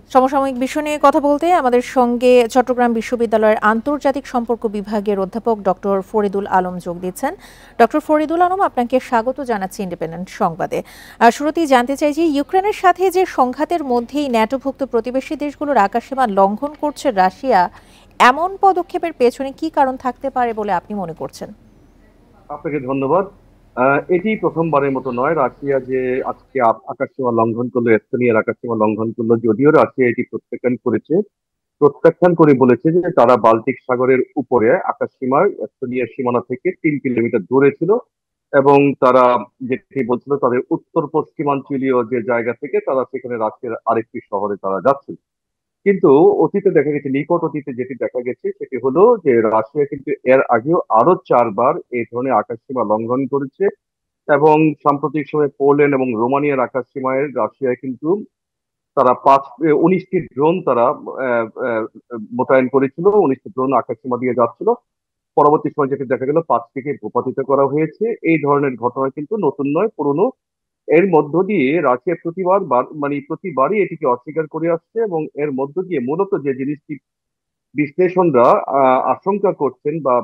সমসাময়িক বিষয় নিয়ে কথা বলতে আমাদের সঙ্গে চট্টগ্রাম বিশ্ববিদ্যালয়ের আন্তর্জাতিক সম্পর্ক বিভাগের অধ্যাপক ডক্টর ফরিদুল আলম যোগ দিচ্ছেন। ডক্টর ফরিদুল আলম, আপনাকে স্বাগত জানাচ্ছি ইন্ডিপেন্ডেন্ট সংবাদে। শুরুতেই জানতে চাই যে ইউক্রেনের সাথে যে সংঘাতের মধ্যেই ন্যাটোভুক্ত প্রতিবেশী দেশগুলোর আকাশসীমা লঙ্ঘন করছে রাশিয়া, এমন পদক্ষেপের পেছনে কি কারণ থাকতে পারে বলে আপনি মনে করছেন? আপনাকে ধন্যবাদ। এটি প্রথমবারের মতো নয়। রাশিয়া যে আজকে আকাশসীমা লঙ্ঘন করলো, এস্তোনিয়ার আকাশসীমা লঙ্ঘন করলো, যদিও রাশিয়া এটি প্রত্যাখ্যান করে বলেছে যে তারা বাল্টিক সাগরের উপরে আকাশসীমার এস্তোনিয়ার সীমানা থেকে 3 কিলোমিটার দূরে ছিল, এবং তারা যেটি বলছিল তাদের উত্তর পশ্চিমাঞ্চলীয় যে জায়গা থেকে তারা সেখানে রাশিয়ার আরেকটি শহরে তারা যাচ্ছিল। কিন্তু অতীতে দেখা গেছে, নিকট অতীতে যেটি দেখা গেছে সেটি হলো যে রাশিয়া কিন্তু এর আগেও আরো 4বার এই ধরনের আকাশসীমা লঙ্ঘন করেছে, এবং সাম্প্রতিক সময়ে পোল্যান্ড এবং রোমানিয়ার আকাশসীমায় রাশিয়া কিন্তু তারা 19টি ড্রোন তারা মোতায়েন করেছিল, 19টি ড্রোন আকাশসীমা দিয়ে যাচ্ছিল। পরবর্তী সময় যেটি দেখা গেল 5টিকে ভূপাতিত করা হয়েছে। এই ধরনের ঘটনা কিন্তু নতুন নয়, পুরনো। এর মধ্য দিয়ে রাশিয়া প্রতিবারই এটিকে অস্বীকার করে আসছে, এবং এর মধ্য দিয়ে মূলত যে জিনিসটি বিশ্লেষণরা আশঙ্কা করছেন বা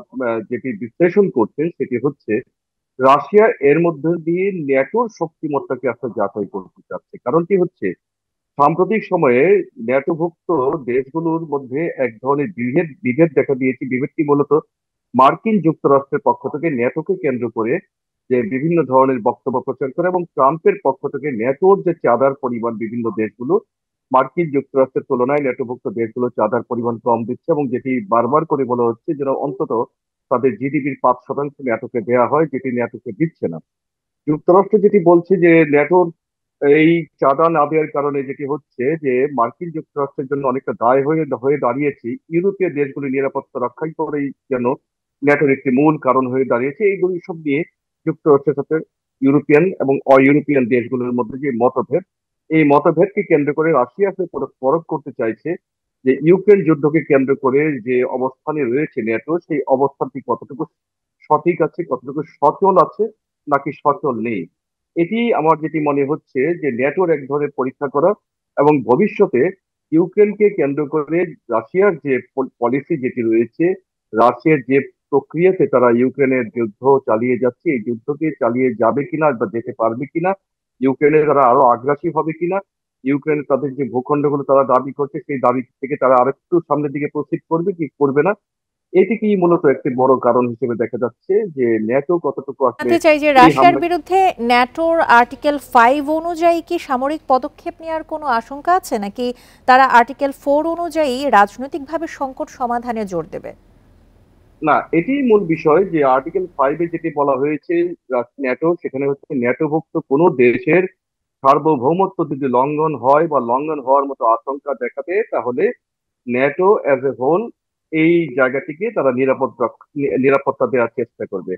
যেটি বিশ্লেষণ করছেন সেটি হচ্ছে রাশিয়া এর মধ্য দিয়ে ন্যাটোর শক্তিমত্তাকে আসলে যাচাই করতে চাচ্ছে। কারণটি হচ্ছে সাম্প্রতিক সময়ে ন্যাটোভুক্ত দেশগুলোর মধ্যে এক ধরনের বিভেদ বিভেদ দেখা দিয়েছে। বিভেদটি মূলত মার্কিন যুক্তরাষ্ট্রের পক্ষ থেকে ন্যাটোকে কেন্দ্র করে যে বিভিন্ন ধরনের বক্তব্য প্রচার করে, এবং ট্রাম্পের পক্ষ থেকে ন্যাটোর যে চাঁদার পরিমাণ বিভিন্ন দেশগুলো মার্কিন যুক্তরাষ্ট্রের তুলনায় ন্যাটোভুক্ত দেশগুলো চাঁদার পরিমাণ কম দিচ্ছে, এবং যেটি বারবার করে বলা হচ্ছে যেন অন্তত তাদের জিডিপির 5% ন্যাটোকে দেওয়া হয়, যেটি ন্যাটোকে দিচ্ছে না। যুক্তরাষ্ট্র যেটি বলছে যে ন্যাটোর এই চাঁদা না দেওয়ার কারণে যেটি হচ্ছে যে মার্কিন যুক্তরাষ্ট্রের জন্য অনেকটা দায় হয়ে হয়ে দাঁড়িয়েছে, ইউরোপীয় দেশগুলির নিরাপত্তা রক্ষাই করেই যেন ন্যাটোর একটি মূল কারণ হয়ে দাঁড়িয়েছে। এইগুলি সব নিয়ে যুক্তরাষ্ট্রের সাথে ইউরোপিয়ান এবং অইউরোপিয়ান দেশগুলোর মধ্যে যে মতভেদ, এই মতভেদকে কেন্দ্র করে রাশিয়া পরখ করতে চাইছে যে ইউক্রেন যুদ্ধকে কেন্দ্র করে যে অবস্থানে রয়েছে ন্যাটো, সেই অবস্থানটি কতটুকু সঠিক আছে, কতটুকু সচল আছে, নাকি সচল নেই। এটি আমার যেটি মনে হচ্ছে যে ন্যাটোর এক ধরনের পরীক্ষা করা, এবং ভবিষ্যতে ইউক্রেনকে কেন্দ্র করে রাশিয়ার যে পলিসি যেটি রয়েছে, রাশিয়ার যে প্রক্রিয়াতে তারা ইউক্রেনের যুদ্ধ চালিয়ে যাচ্ছে, এই যুদ্ধকে চালিয়ে যাবে কিনা বা যেতে পারবে কিনা, ইউক্রেনে তারা আরো আগ্রাসী হবে কিনা, ইউক্রেন তাদের যে ভূখণ্ডগুলো তারা দাবি করছে সেই দাবি থেকে তারা আরেকটু সামনের দিকে প্রসিড করবে কি করবে না, এটিকেই মূলত একটি বড় কারণ হিসেবে দেখা যাচ্ছে যে ন্যাটো কতটুকু আসলে জানতে চাই যে এই রাশিয়ার হামলা। বিরুদ্ধে ন্যাটোর আর্টিকেল 5 অনুযায়ী কি সামরিক পদক্ষেপ নেওয়ার কোনো আশঙ্কা আছে, নাকি তারা আর্টিকেল 4 অনুযায়ী রাজনৈতিকভাবে সংকট সমাধানে জোর দেবে? না, এটি মূল বিষয় যে আর্টিকেল 5-এ যেটি বলা হয়েছে ন্যাটো, সেখানে হচ্ছে ন্যাটোভুক্ত কোনো দেশের সার্বভৌমত্ব যদি লঙ্ঘন হয় বা লঙ্ঘন হওয়ার মতো আশঙ্কা দেখা দেয়, তাহলে ন্যাটো অ্যাজ এ হোল এই জায়গাটিকে তারা নিরাপত্তা দেওয়ার চেষ্টা করবে।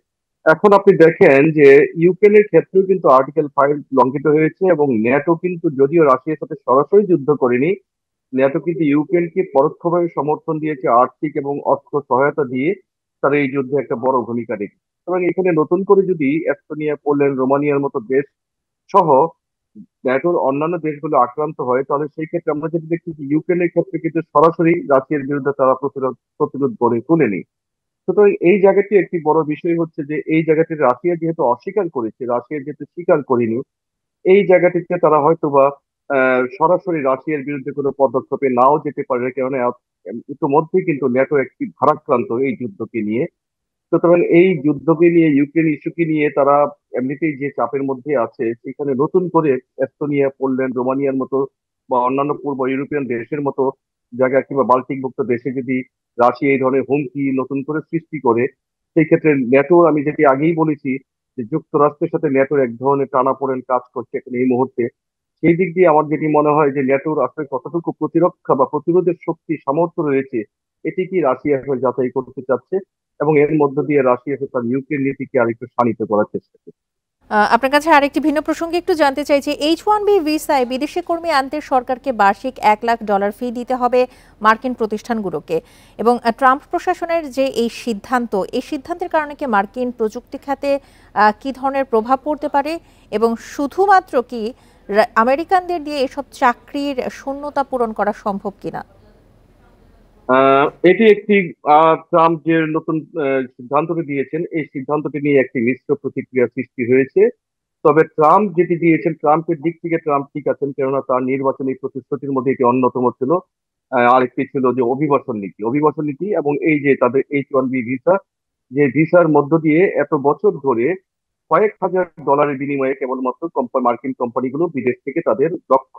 এখন আপনি দেখেন যে ইউক্রেনের ক্ষেত্রেও কিন্তু আর্টিকেল 5 লঙ্ঘিত হয়েছে, এবং ন্যাটো কিন্তু যদিও রাশিয়ার সাথে সরাসরি যুদ্ধ করেনি, ন্যাটো কিন্তু ইউক্রেনকে পরোক্ষভাবে সমর্থন দিয়েছে, আর্থিক এবং অস্ত্র সহায়তা দিয়ে তারা এই যুদ্ধে একটা বড় ভূমিকা রেখেছে। এবং এখানে নতুন করে যদি এস্তোনিয়া, পোল্যান্ড, রোমানিয়ার মতো দেশ সহ ন্যাটোর অন্যান্য দেশগুলো আক্রান্ত হয়, তাহলে সেই ক্ষেত্রে আমরা যদি দেখি যে ইউক্রেনের ক্ষেত্রে কিন্তু সরাসরি রাশিয়ার বিরুদ্ধে তারা প্রতিরোধ গড়ে তোলেনি। সুতরাং এই জায়গাটি একটি বড় বিষয় হচ্ছে যে এই জায়গাটি রাশিয়া যেহেতু অস্বীকার করেছে, রাশিয়া যেহেতু স্বীকার করেনি, এই জায়গাটিতে তারা হয়তোবা সরাসরি রাশিয়ার বিরুদ্ধে কোনো পদক্ষেপে নাও যেতে পারে, কেননা ইতিমধ্যে কিন্তু ন্যাটো একটি ভারাক্রান্ত এই যুদ্ধকে নিয়ে। সুতরাং এই যুদ্ধকে নিয়ে, ইউক্রেন ইস্যুকে নিয়ে তারা এমনিতেই যে চাপের মধ্যে আছে, সেখানে নতুন করে এস্তোনিয়া, পোল্যান্ড, রোমানিয়ার মতো বা অন্যান্য পূর্ব ইউরোপিয়ান দেশের মতো জায়গা কিংবা বাল্টিকভুক্ত দেশে যদি রাশিয়া এই ধরনের হুমকি নতুন করে সৃষ্টি করে, সেই ক্ষেত্রে ন্যাটো, আমি যেটি আগেই বলেছি যে যুক্তরাষ্ট্রের সাথে ন্যাটোর এক ধরনের টানাপোড়েন কাজ করছে এখন এই মুহূর্তে। সেই দিক দিয়ে আমার যেটি মনে হয় যে ন্যাটোর আসলে কতটুকু প্রতিরক্ষা বা প্রতিরোধের শক্তি সামর্থ্য রয়েছে, এটি কি রাশিয়া এখন যাচাই করতে চাচ্ছে, এবং এর মধ্য দিয়ে রাশিয়া তার ইউক্রেন নীতিকে আরেকটু শানিত করার চেষ্টা করছে। আপনার কাছে আরেকটি ভিন্ন প্রসঙ্গে একটু জানতে চাই যে H1B ভিসায় বিদেশি কর্মী আনতে সরকারকে বার্ষিক $1 লাখ ফি দিতে হবে মার্কিন প্রতিষ্ঠানগুলোকে, এবং ট্রাম্প প্রশাসনের যে এই সিদ্ধান্তের কারণে কি মার্কিন প্রযুক্তি খাতে কি ধরনের প্রভাব পড়তে পারে, এবং শুধুমাত্র কি আমেরিকানদের দিয়ে এসব চাকরির শূন্যতা পূরণ করা সম্ভব কিনা? এটি একটি ট্রাম্প যে নতুন সিদ্ধান্তটি দিয়েছেন, এই সিদ্ধান্তটি নিয়ে একটি মিশ্র প্রতিক্রিয়া সৃষ্টি হয়েছে। তবে ট্রাম্প যেটি দিয়েছেন, ট্রাম্পের দিক থেকে ট্রাম্প ঠিক আছেন, কেননা তার নির্বাচনী প্রতিশ্রুতির মধ্যে এটি অন্যতম ছিল। আরেকটি ছিল যে অভিবাসন নীতি এবং এই যে তাদের H-1B ভিসা, যে ভিসার মধ্য দিয়ে এত বছর ধরে কয়েক হাজার ডলারের বিনিময়ে কেবলমাত্র মার্কিন কোম্পানিগুলো বিদেশ থেকে তাদের দক্ষ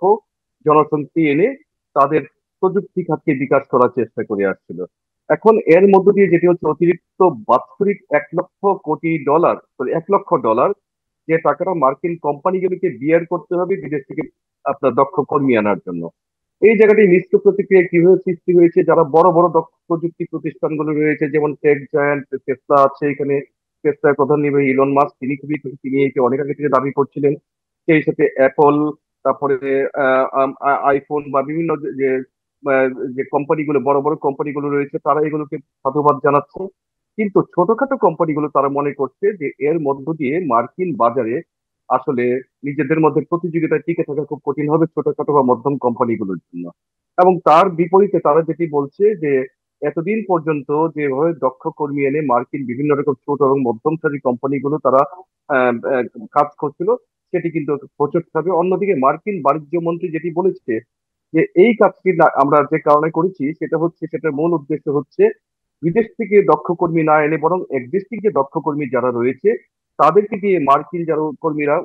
জনশক্তি এনে তাদের প্রযুক্তি খাতকে বিকাশ করার চেষ্টা করে আসছিল। এখন এর মধ্য দিয়ে যেটি হচ্ছে অতিরিক্ত বাৎসরিক $1 লক্ষ কোটি, 1 লক্ষ ডলার, যে টাকাটা মার্কিন কোম্পানিগুলোকে বিয়ার করতে হবে বিদেশ থেকে আপনার দক্ষ কর্মী আনার জন্য। এই জায়গাটি মিশ্র প্রতিক্রিয়া কিভাবে সৃষ্টি হয়েছে, যারা বড় বড় দক্ষ প্রযুক্তি প্রতিষ্ঠানগুলো রয়েছে, যেমন টেক জায়ান্ট টেসলা আছে এখানে, টেসলার প্রধান নির্বাহী ইলন মাস্ক, তিনি খুবই খুশি। তিনি একে অনেক আগে থেকে দাবি করছিলেন। সেই সাথে অ্যাপল, তারপরে আইফোন বা বিভিন্ন যে কোম্পানিগুলো, বড় বড় কোম্পানিগুলো রয়েছে, তারা এগুলোকে সাধুবাদ জানাচ্ছে। কিন্তু ছোটখাটো কোম্পানিগুলো তারা মনে করছে যে এর মধ্য দিয়ে মার্কিন বাজারে আসলে নিজেদের মধ্যে প্রতিযোগিতায় টিকে থাকা খুব কঠিন হবে ছোটখাটো বা মধ্যম কোম্পানিগুলোর জন্য। এবং তার বিপরীতে তারা যেটি বলছে যে এতদিন পর্যন্ত যেভাবে দক্ষ কর্মী এনে মার্কিন বিভিন্ন রকম ছোট এবং মধ্যম সারির কোম্পানিগুলো তারা আহ, আহ, কাজ করছিল, সেটি কিন্তু হোঁচট খাবে। অন্যদিকে মার্কিন বাণিজ্য মন্ত্রী যেটি বলেছে যে এই কাজটি আমরা যে কারণে করেছি, সেটার মূল উদ্দেশ্য হচ্ছে বিদেশ থেকে দক্ষ কর্মী না এনে বরং একদেশিক যে দক্ষ কর্মী যারা রয়েছে তাদেরকে দিয়ে মার্কিন যারা কর্মীরা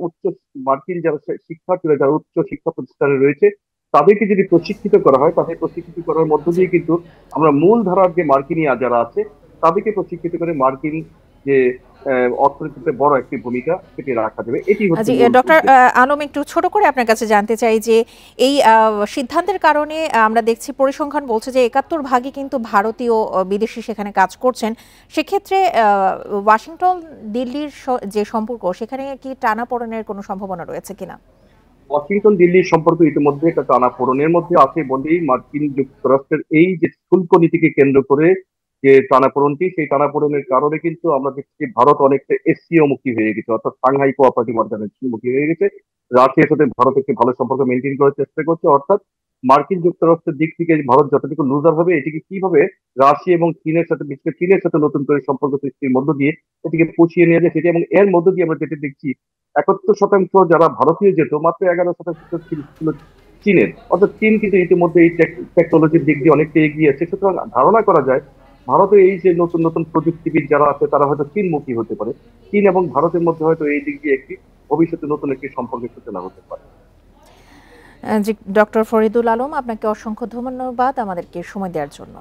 মার্কিন যারা শিক্ষার্থীরা যারা উচ্চ শিক্ষা প্রতিষ্ঠানে রয়েছে তাদেরকে যদি প্রশিক্ষিত করা হয়, তাদের প্রশিক্ষিত করার মধ্য জি দিয়ে কিন্তু আমরা মূল ধারার যে মার্কিনিয়া যারা আছে তাদেরকে প্রশিক্ষিত করে মার্কিন যে অর্থনীতিতে বড় একটি ভূমিকা সেটি রাখা যাবে। এটি হচ্ছে জি, মূল ডক্টর উদ্দেশ্য। আলম, একটু ছোট করে আপনার কাছে জানতে চাই যে এই সিদ্ধান্তের কারণে আমরা দেখছি পরিসংখ্যান বলছে যে ৭১ ভাগই কিন্তু ভারতীয় বিদেশি সেখানে কাজ করছেন। সেক্ষেত্রে ওয়াশিংটন দিল্লির যে সম্পর্ক, সেখানে কি টানাপোড়েনের কোনো সম্ভাবনা রয়েছে কিনা? ওয়াশিংটন দিল্লির সম্পর্ক ইতিমধ্যে একটা টানাপোড়েনের মধ্যে আছে বলেই মার্কিন যুক্তরাষ্ট্রের এই যে শুল্ক নীতিকে কেন্দ্র করে যে টানাপোড়েনটি, সেই টানাপোড়েনের কারণে কিন্তু আমরা দেখছি ভারত অনেকটা এসসিও মুখী হয়ে গেছে, অর্থাৎ সাংহাই কোঅপারেটিভ অর্গানাইজেশন মুখী হয়ে গেছে। রাশিয়ার সাথে ভারত একটি ভালো সম্পর্ক মেনটেন করার চেষ্টা করছে, অর্থাৎ মার্কিন যুক্তরাষ্ট্রের দিক থেকে ভারত যতটুকু লুজার হবে, এটিকে কিভাবে রাশিয়া এবং চীনের সাথে, বিশেষ করে চীনের সাথে নতুন করে সম্পর্ক সৃষ্টির মধ্য দিয়ে এটিকে পুষিয়ে নিয়ে যায় সেটি। এবং এর মধ্য দিয়ে আমরা যেটি দেখছি, 71% যারা ভারতীয় যেত, মাত্র 11% ছিল চীনের। অর্থাৎ চীন কিন্তু ইতিমধ্যে এই টেকনোলজির দিক দিয়ে অনেকটা এগিয়ে আছে। সুতরাং ধারণা করা যায় ভারতের এই যে নতুন নতুন প্রযুক্তিবিদ যারা আছে তারা হয়তো চীনমুখী হতে পারে। চীন এবং ভারতের মধ্যে হয়তো এই দিক দিয়ে একটি ভবিষ্যতে নতুন একটি সম্পর্কের সূচনা হতে পারে। জি, ডক্টর ফরিদুল আলম, আপনাকে অসংখ্য ধন্যবাদ আমাদেরকে সময় দেওয়ার জন্য।